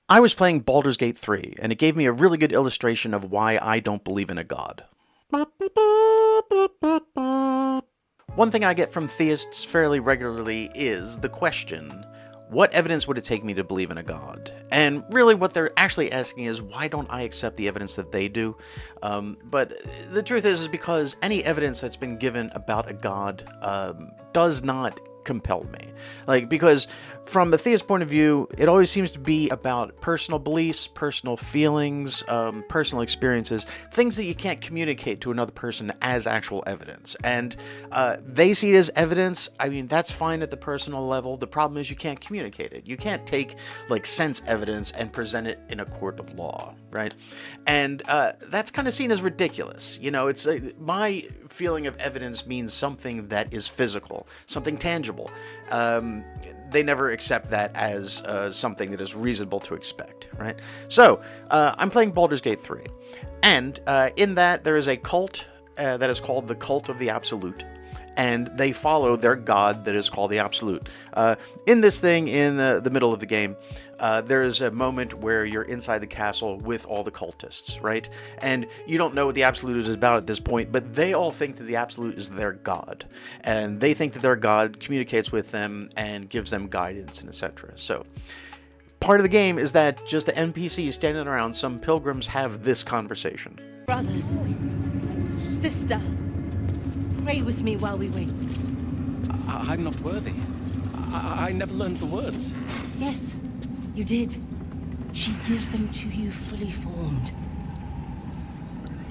I was playing Baldur's Gate 3, and it gave me a really good illustration of why I don't believe in a god. One thing I get from theists fairly regularly is the question, what evidence would it take me to believe in a god? And really what they're actually asking is, why don't I accept the evidence that they do? But the truth is because any evidence that's been given about a god does not compel me. Because from a theist point of view, it always seems to be about personal beliefs, personal feelings, personal experiences, things that you can't communicate to another person as actual evidence. And they see it as evidence. I mean, that's fine at the personal level. The problem is you can't communicate it. You can't take sense evidence and present it in a court of law, right? And that's kind of seen as ridiculous. It's my feeling of evidence means something that is physical, something tangible. They never accept that as something that is reasonable to expect, right? So, I'm playing Baldur's Gate 3, and in that there is a cult that is called the Cult of the Absolute, and they follow their god that is called the Absolute. In this thing, in the middle of the game, there's a moment where you're inside the castle with all the cultists, right? And you don't know what the Absolute is about at this point, but they all think that the Absolute is their god. And they think that their god communicates with them and gives them guidance and etc. So, part of the game is that just the NPCs standing around, some pilgrims have this conversation. Brothers, sister, pray with me while we wait. I'm not worthy. I never learned the words. Yes, you did. She gives them to you fully formed.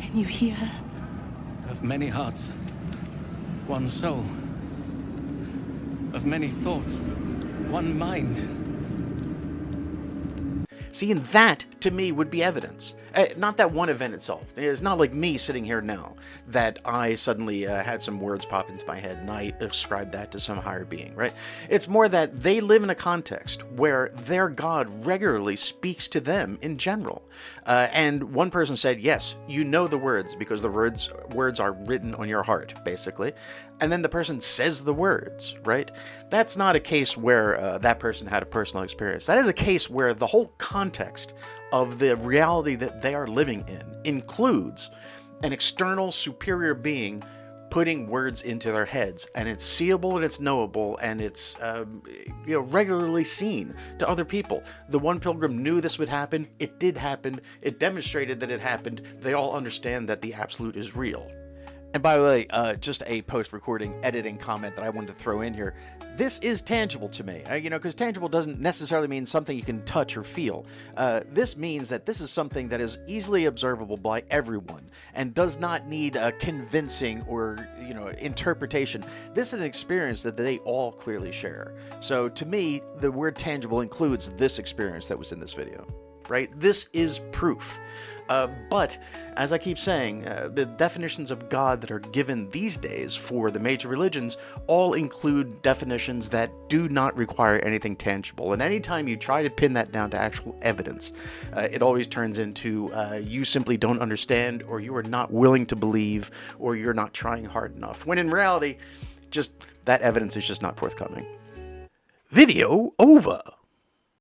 Can you hear her? Of many hearts, one soul. Of many thoughts, one mind. See, and that, to me, would be evidence. Not that one event itself. It's not like me sitting here now, that I suddenly had some words pop into my head and I ascribed that to some higher being, right? It's more that they live in a context where their God regularly speaks to them in general. And one person said, yes, you know the words because the words are written on your heart, basically. And then the person says the words, right? That's not a case where that person had a personal experience. That is a case where the whole context of the reality that they are living in includes an external superior being putting words into their heads, and it's seeable and it's knowable and it's regularly seen to other people. The one pilgrim knew this would happen. It did happen. It demonstrated that it happened. They all understand that the Absolute is real. And by the way, just a post-recording editing comment that I wanted to throw in here. This is tangible to me, because tangible doesn't necessarily mean something you can touch or feel. This means that this is something that is easily observable by everyone and does not need a convincing or, interpretation. This is an experience that they all clearly share. So to me, the word tangible includes this experience that was in this video. Right? This is proof. But, as I keep saying, the definitions of God that are given these days for the major religions all include definitions that do not require anything tangible. And anytime you try to pin that down to actual evidence, it always turns into you simply don't understand, or you are not willing to believe, or you're not trying hard enough. When in reality, just that evidence is just not forthcoming. Video over.